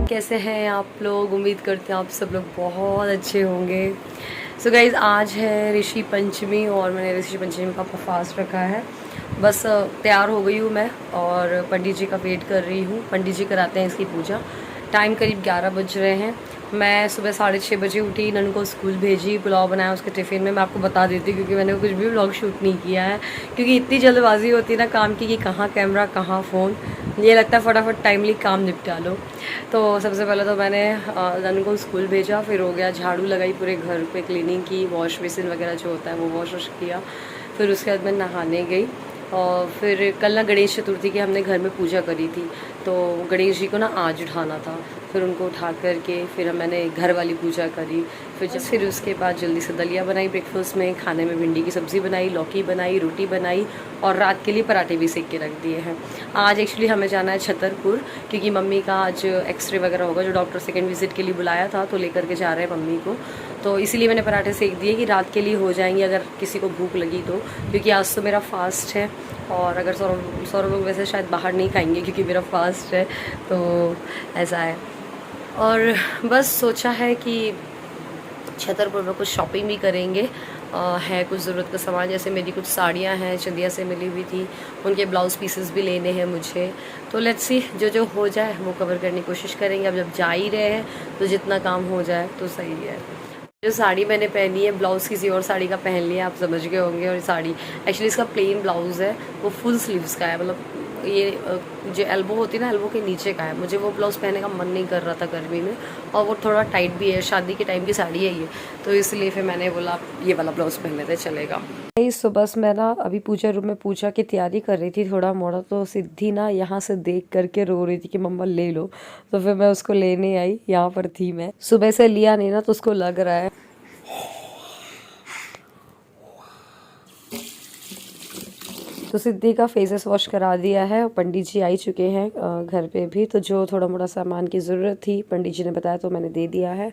कैसे हैं आप लोग? उम्मीद करते हैं आप सब लोग बहुत अच्छे होंगे। सो गाइज़, आज है ऋषि पंचमी और मैंने ऋषि पंचमी का फास्ट रखा है। बस तैयार हो गई हूँ मैं और पंडित जी का वेट कर रही हूँ। पंडित जी कराते हैं इसकी पूजा। टाइम करीब 11 बज रहे हैं। मैं सुबह 6:30 बजे उठी, नन को स्कूल भेजी, पुलाव बनाया उसके टिफ़िन में। मैं आपको बता देती हूँ क्योंकि मैंने कुछ भी व्लॉग शूट नहीं किया है, क्योंकि इतनी जल्दबाजी होती है ना काम की कि कहाँ कैमरा कहाँ फ़ोन। ये लगता है फटाफट टाइमली काम निपटा लो। तो सबसे पहले तो मैंने नन को स्कूल भेजा, फिर हो गया झाड़ू लगाई, पूरे घर पे क्लीनिंग की, वॉश बेसिन वगैरह जो होता है वो वॉश किया। फिर उसके बाद मैं नहाने गई और फिर कल ना गणेश चतुर्थी की हमने घर में पूजा करी थी, तो गणेश जी को ना आज उठाना था। फिर उनको उठा करके फिर मैंने घर वाली पूजा करी। फिर उसके बाद जल्दी से दलिया बनाई ब्रेकफास्ट में, खाने में भिंडी की सब्ज़ी बनाई, लौकी बनाई, रोटी बनाई और रात के लिए पराठे भी सेक के रख दिए हैं। आज एक्चुअली हमें जाना है छतरपुर, क्योंकि मम्मी का आज एक्सरे वगैरह होगा, जो डॉक्टर सेकेंड विजिट के लिए बुलाया था तो लेकर के जा रहे हैं मम्मी को। तो इसीलिए मैंने पराठे सेक दिए कि रात के लिए हो जाएंगे अगर किसी को भूख लगी तो, क्योंकि आज तो मेरा फास्ट है। और अगर सौरभ लोग वैसे शायद बाहर नहीं खाएंगे क्योंकि मेरा फास्ट है, तो ऐसा है। और बस सोचा है कि छतरपुर में कुछ शॉपिंग भी करेंगे। है कुछ ज़रूरत का सामान, जैसे मेरी कुछ साड़ियाँ हैं चंदिया से मिली हुई थी, उनके ब्लाउज़ पीसेस भी लेने हैं मुझे। तो लेट्स सी, जो जो हो जाए वो कवर करने की कोशिश करेंगे। अब जब जा ही रहे हैं तो जितना काम हो जाए तो सही है। जो साड़ी मैंने पहनी है, ब्लाउज़ किसी और साड़ी का पहन लिया, आप समझ गए होंगे। और ये साड़ी एक्चुअली इसका प्लेन ब्लाउज़ है, वो फुल स्लीव्स का है, मतलब ये जो एल्बो होती है ना, एल्बो के नीचे का है। मुझे वो ब्लाउज़ पहनने का मन नहीं कर रहा था गर्मी में, और वो थोड़ा टाइट भी है, शादी के टाइम की साड़ी है ये, तो इसलिए फिर मैंने बोला ये वाला ब्लाउज़ पहन लेते, चलेगा। तो बस मैं ना अभी पूजा रूम में पूजा की तैयारी कर रही थी थोड़ा मोड़ा, तो सिद्धि ना यहाँ से देख करके रो रही थी कि मम्मा ले लो। तो फिर मैं उसको लेने आई, यहाँ पर थी मैं, सुबह से लिया नहीं ना तो उसको लग रहा है। तो सिद्धि का फेसेस वॉश करा दिया है और पंडित जी आ ही चुके हैं घर पे भी। तो जो थोड़ा मोड़ा सामान की ज़रूरत थी पंडित जी ने बताया तो मैंने दे दिया है।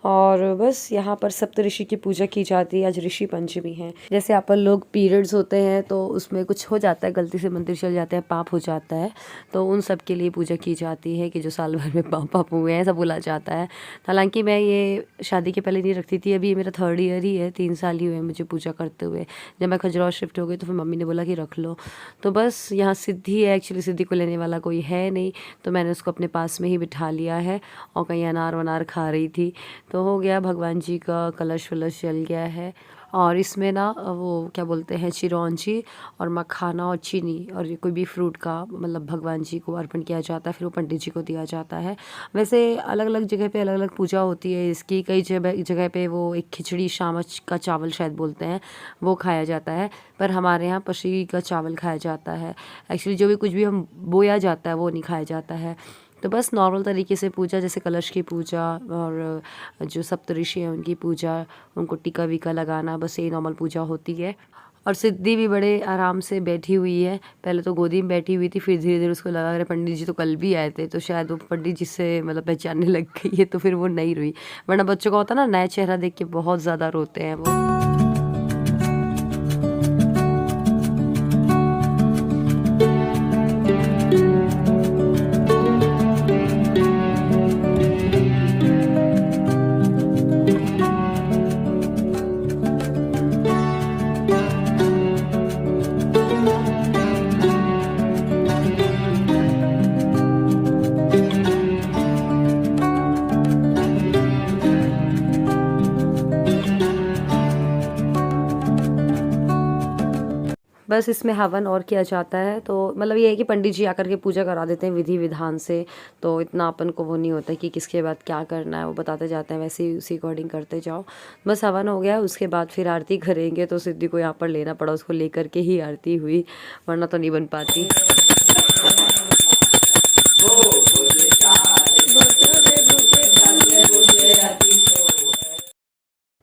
और बस यहाँ पर सप्तऋषि की पूजा की जाती है। आज ऋषि पंचमी है। जैसे अपन लोग पीरियड्स होते हैं तो उसमें कुछ हो जाता है, गलती से मंदिर चल जाते हैं, पाप हो जाता है, तो उन सब के लिए पूजा की जाती है कि जो साल भर में पाप हुए हैं सब भुला जाता है। हालांकि मैं ये शादी के पहले नहीं रखती थी, अभी मेरा 3rd ईयर ही है, 3 साल ही हुए मुझे पूजा करते हुए। जब मैं खजुराहो शिफ्ट हो गई तो फिर मम्मी ने बोला कि रख लो। तो बस यहाँ सिद्धि है, एक्चुअली सिद्धि को लेने वाला कोई है नहीं, तो मैंने उसको अपने पास में ही बिठा लिया है। और कहीं अनार वनार खा रही थी, तो हो गया। भगवान जी का कलश वलश जल गया है। और इसमें ना वो क्या बोलते हैं, चिरौंजी और मखाना और चीनी और ये कोई भी फ्रूट का मतलब भगवान जी को अर्पण किया जाता है, फिर वो पंडित जी को दिया जाता है। वैसे अलग अलग जगह पे अलग अलग पूजा होती है इसकी। कई जगह पे वो एक खिचड़ी शामच का चावल शायद बोलते हैं, वो खाया जाता है, पर हमारे यहाँ पशी का चावल खाया जाता है। एक्चुअली जो भी कुछ भी हम बोया जाता है वो नहीं खाया जाता है। तो बस नॉर्मल तरीके से पूजा, जैसे कलश की पूजा और जो सप्तऋषि हैं उनकी पूजा, उनको टीका वीका लगाना, बस यही नॉर्मल पूजा होती है। और सिद्धि भी बड़े आराम से बैठी हुई है। पहले तो गोदी में बैठी हुई थी, फिर धीरे धीरे उसको लगा रहे पंडित जी तो कल भी आए थे, तो शायद वो पंडित जी से मतलब पहचानने लग गई है, तो फिर वो नहीं रोई। वरना बच्चों का होता ना, नया चेहरा देख के बहुत ज़्यादा रोते हैं वो। बस इसमें हवन और किया जाता है, तो मतलब ये है कि पंडित जी आकर के पूजा करा देते हैं विधि विधान से, तो इतना अपन को वो नहीं होता कि किसके बाद क्या करना है, वो बताते जाते हैं, वैसे ही उसी अकॉर्डिंग करते जाओ। बस हवन हो गया, उसके बाद फिर आरती करेंगे, तो सिद्धि को यहाँ पर लेना पड़ा, उसको लेकर के ही आरती हुई, वरना तो नहीं बन पाती।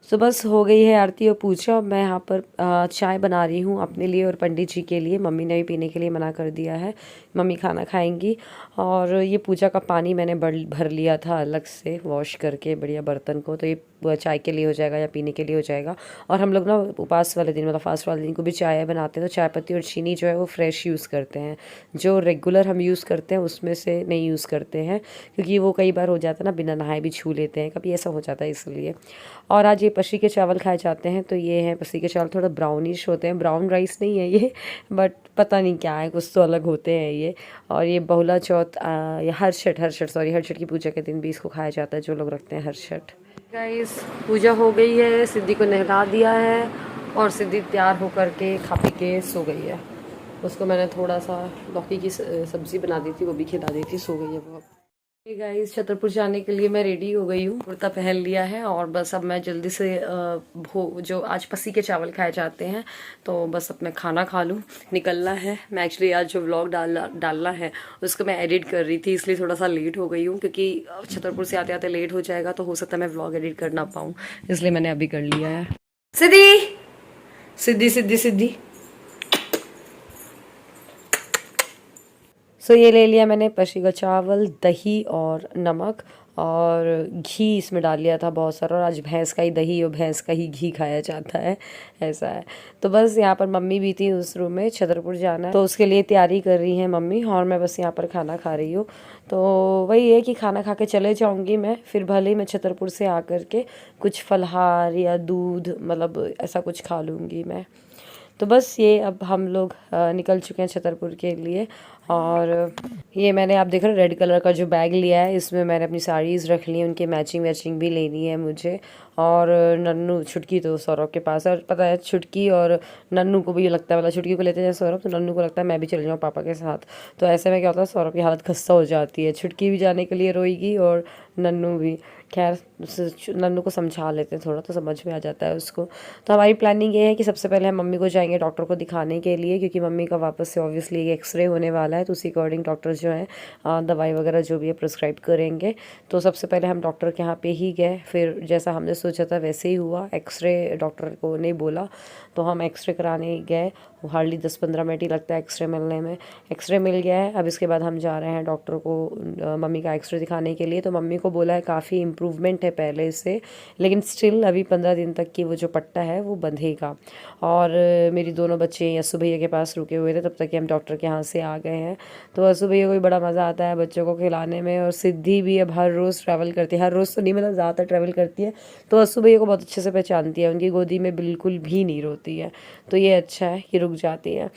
तो बस हो गई है आरती और पूजा। मैं यहाँ पर चाय बना रही हूँ अपने लिए और पंडित जी के लिए। मम्मी ने भी पीने के लिए मना कर दिया है, मम्मी खाना खाएंगी। और ये पूजा का पानी मैंने भर लिया था अलग से वॉश करके बढ़िया बर्तन को, तो ये चाय के लिए हो जाएगा या पीने के लिए हो जाएगा। और हम लोग ना उपवास वाले दिन मतलब फास्ट वाले दिन को भी चाय बनाते हैं तो चाय पत्ती और चीनी जो है वो फ्रेश यूज़ करते हैं, जो रेगुलर हम यूज़ करते हैं उसमें से नहीं यूज़ करते हैं, क्योंकि वो कई बार हो जाता है ना बिना नहाए भी छू लेते हैं, कभी ऐसा हो जाता है इसलिए। और आज ये पसी के चावल खाए जाते हैं, तो ये हैं पसी के चावल, थोड़ा ब्राउनिश होते हैं, ब्राउन राइस नहीं है ये बट पता नहीं क्या है, कुछ तो अलग होते हैं ये। और ये बहुला चौथ या हरछठ की पूजा के दिन भी इसको खाया जाता है, जो लोग रखते हैं हरछठ। गाइस पूजा हो गई है, सिद्धि को नहला दिया है और सिद्धि तैयार होकर के खा पी के सो गई है। उसको मैंने थोड़ा सा लौकी की सब्ज़ी बना दी थी, वो भी खिला दी थी, सो गई है वो। गाइस छतरपुर जाने के लिए मैं रेडी हो गई हूँ, कुर्ता पहन लिया है और बस अब मैं जल्दी से जो आज पसी के चावल खाए जाते हैं तो बस अपना खाना खा लूँ, निकलना है। मैं एक्चुअली आज जो व्लॉग डालना है उसको मैं एडिट कर रही थी, इसलिए थोड़ा सा लेट हो गई हूँ, क्योंकि छतरपुर से आते आते लेट हो जाएगा तो हो सकता है मैं व्लॉग एडिट कर ना पाऊँ, इसलिए मैंने अभी कर लिया है। सिद्धि सिद्धि सिद्धि सिद्धि सो ये ले लिया मैंने पसी का चावल, दही और नमक और घी इसमें डाल लिया था बहुत सारा, और आज भैंस का ही दही और भैंस का ही घी खाया जाता है, ऐसा है। तो बस यहाँ पर मम्मी भी थी उस रूम में, छतरपुर जाना है तो उसके लिए तैयारी कर रही हैं मम्मी, और मैं बस यहाँ पर खाना खा रही हूँ। तो वही है कि खाना खा के चले जाऊँगी मैं, फिर भले ही मैं छतरपुर से आकर के कुछ फलहार या दूध मतलब ऐसा कुछ खा लूँगी मैं। तो बस ये अब हम लोग निकल चुके हैं छतरपुर के लिए। और ये मैंने आप देख रहे हैं रेड कलर का जो बैग लिया है, इसमें मैंने अपनी साड़ीज़ रख ली हैं, उनकी मैचिंग भी लेनी है मुझे। और नन्नू छुटकी तो सौरभ के पास है, और पता है छुटकी और नन्नू को भी लगता है, मतलब छुटकी को लेते हैं सौरभ तो नन्नू को लगता है मैं भी चले जाऊँ पापा के साथ। तो ऐसे में क्या होता है सौरभ की हालत खस्ता हो जाती है, छुटकी भी जाने के लिए रोएगी और नन्नू भी। खैर नन्नू को समझा लेते हैं थोड़ा, तो समझ में आ जाता है उसको। तो हमारी प्लानिंग ये है कि सबसे पहले हम मम्मी को जाएंगे डॉक्टर को दिखाने के लिए, क्योंकि मम्मी का वापस से ऑब्वियसली एक्सरे होने वाला है, तो उसी अकॉर्डिंग डॉक्टर जो हैं दवाई वगैरह जो भी है प्रिस्क्राइब करेंगे। तो सबसे पहले हम डॉक्टर के यहाँ पे ही गए, फिर जैसा हमने सोचा था वैसे ही हुआ, एक्सरे डॉक्टर को नहीं बोला तो हम एक्सरे कराने गए। हार्डली 10-15 मिनट ही लगता है एक्सरे मिलने में, एक्सरे मिल गया है। अब इसके बाद हम जा रहे हैं डॉक्टर को मम्मी का एक्सरे दिखाने के लिए। तो मम्मी को बोला है काफ़ी इम्प्रूवमेंट है पहले से, लेकिन स्टिल अभी 15 दिन तक की वो जो पट्टा है वो बंधेगा। और मेरी दोनों बच्चे यसु भैया के पास रुके हुए थे तब तक कि हम डॉक्टर के यहाँ से आ गए हैं। तो यसु भैया को भी बड़ा मज़ा आता है बच्चों को खिलाने में, और सिद्धि भी अब हर रोज़ ट्रैवल करती है, हर रोज़ तो नहीं मतलब ज़्यादातर ट्रैवल करती है, तो यसु भैया को बहुत अच्छे से पहचानती है, उनकी गोदी में बिल्कुल भी नहीं रोती है, तो ये अच्छा है कि रुक जाती है।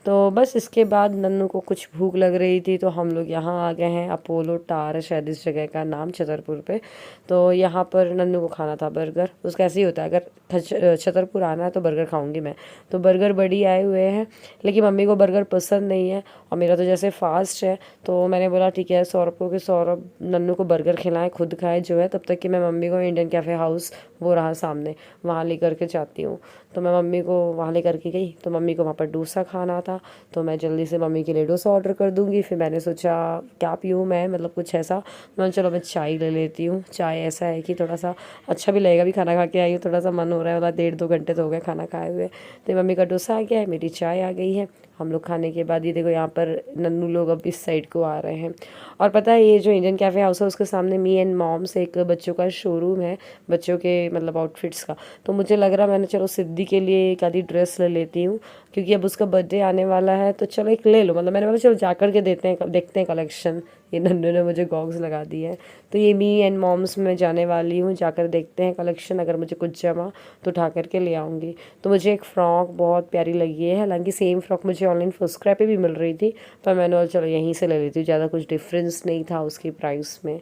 तो बस इसके बाद नन्नू को कुछ भूख लग रही थी तो हम लोग यहाँ आ गए हैं, अपोलो टार है शायद इस जगह का नाम, छतरपुर पे। तो यहाँ पर नन्नू को खाना था बर्गर, उसका ऐसे ही होता है अगर छतरपुर आना है तो बर्गर खाऊंगी मैं। तो बर्गर बड़ी आए हुए हैं, लेकिन मम्मी को बर्गर पसंद नहीं है और मेरा तो जैसे फास्ट है, तो मैंने बोला ठीक है सौरभ को कि सौरभ नन्नू को बर्गर खिलाएं, खुद खाए जो है, तब तक कि मैं मम्मी को इंडियन कैफ़े हाउस वो रहा सामने वहाँ लेकर के जाती हूँ। तो मैं मम्मी को वहाँ लेकर के गई, तो मम्मी को वहाँ पर डोसा खाना था, तो मैं जल्दी से मम्मी के लिए डोसा ऑर्डर कर दूँगी। फिर मैंने सोचा क्या पीऊँ मैं, मतलब कुछ ऐसा, मैं चलो मैं चाय ले लेती हूँ। चाय ऐसा है कि थोड़ा सा अच्छा भी लगेगा, भी खाना खा के आई हूँ, थोड़ा सा मन हो रहा है, मतलब 1.5-2 घंटे तो हो गए खाना खाए हुए। तो मम्मी का डोसा आ गया है, मेरी चाय आ गई है। हम लोग खाने के बाद ये देखो यहाँ पर नन्नू लोग अब इस साइड को आ रहे हैं। और पता है ये जो इंडियन कैफ़े हाउस है उसके सामने मी एंड मॉम्स एक बच्चों का शोरूम है, बच्चों के मतलब आउटफिट्स का। तो मुझे लग रहा मैंने चलो सिद्धि के लिए एक आधी ड्रेस ले लेती हूँ, क्योंकि अब उसका बर्थडे आने वाला है, तो चलो एक ले लो, मतलब मैंने बोला चलो जाकर के देखते हैं कलेक्शन। ये नन्नू ने मुझे गॉगल्स लगा दी है, तो ये मी एंड मॉम्स में जाने वाली हूँ, जाकर देखते हैं कलेक्शन, अगर मुझे कुछ जमा तो उठा करके ले आऊँगी। तो मुझे एक फ़्रॉक बहुत प्यारी लगी है, हालांकि सेम फ्रॉक मुझे ऑनलाइन फर्स्टक्राई पे भी मिल रही थी, पर मैंने चलो यहीं से ले लेती हूँ, ज़्यादा कुछ डिफरेंस नहीं था उसकी प्राइस में।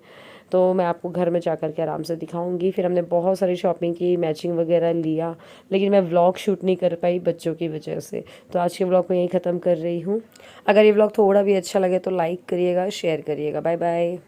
तो मैं आपको घर में जाकर के आराम से दिखाऊंगी। फिर हमने बहुत सारी शॉपिंग की, मैचिंग वगैरह लिया, लेकिन मैं व्लॉग शूट नहीं कर पाई बच्चों की वजह से। तो आज के व्लॉग को यहीं ख़त्म कर रही हूँ। अगर ये व्लॉग थोड़ा भी अच्छा लगे तो लाइक करिएगा, शेयर करिएगा। Bye bye.